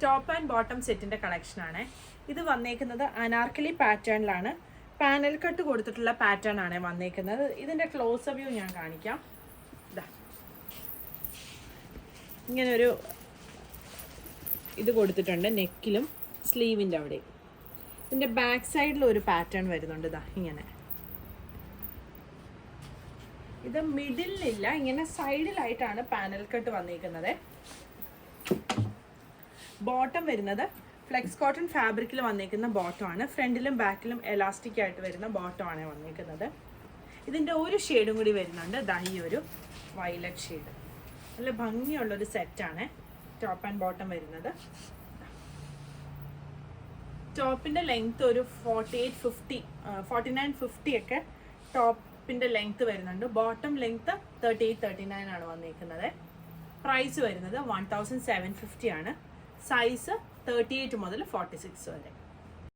Top and bottom സെറ്റിൻ്റെ കളക്ഷനാണ്. ഇത് വന്നേക്കുന്നത് അനാർക്കലി പാറ്റേണിലാണ്. പാനൽ കട്ട് കൊടുത്തിട്ടുള്ള പാറ്റേൺ ആണ് വന്നേക്കുന്നത്. ഇതിൻ്റെ ക്ലോസ് വ്യൂ ഞാൻ കാണിക്കാം. ഇതാ ഇങ്ങനൊരു ഇത് കൊടുത്തിട്ടുണ്ട് നെക്കിലും സ്ലീവിൻ്റെ അവിടെയും. ഇതിൻ്റെ ബാക്ക് സൈഡിൽ ഒരു പാറ്റേൺ വരുന്നുണ്ട്. ഇതാ ഇങ്ങനെ. ഇത് മിഡിലില്ല, ഇങ്ങനെ സൈഡിലായിട്ടാണ് പാനൽ കട്ട് വന്നിരിക്കുന്നത്. ബോട്ടം വരുന്നത് ഫ്ലെക്സ് കോട്ടൺ ഫാബ്രിക്കിൽ വന്നിരിക്കുന്ന ബോട്ടമാണ്. ഫ്രണ്ടിലും ബാക്കിലും എലാസ്റ്റിക് ആയിട്ട് വരുന്ന ബോട്ടമാണ് വന്നിരിക്കുന്നത്. ഇതിൻ്റെ ഒരു ഷെയ്ഡും കൂടി വരുന്നുണ്ട്. ദാ ഈ ഒരു വയലറ്റ് ഷെയ്ഡ്. നല്ല ഭംഗിയുള്ളൊരു സെറ്റാണ് ടോപ്പ് ആൻഡ് ബോട്ടം വരുന്നത്. ടോപ്പിൻ്റെ ലെങ്ത് ഒരു 49-50 ഒക്കെ ടോപ്പിൻ്റെ ലെങ്ത് വരുന്നുണ്ട്. ബോട്ടം ലെങ്ത് 38-39 ആണ് വന്നിരിക്കുന്നത്. പ്രൈസ് വരുന്നത് 1750 ആണ്. സൈസ് 38 മുതൽ 46 വരെ.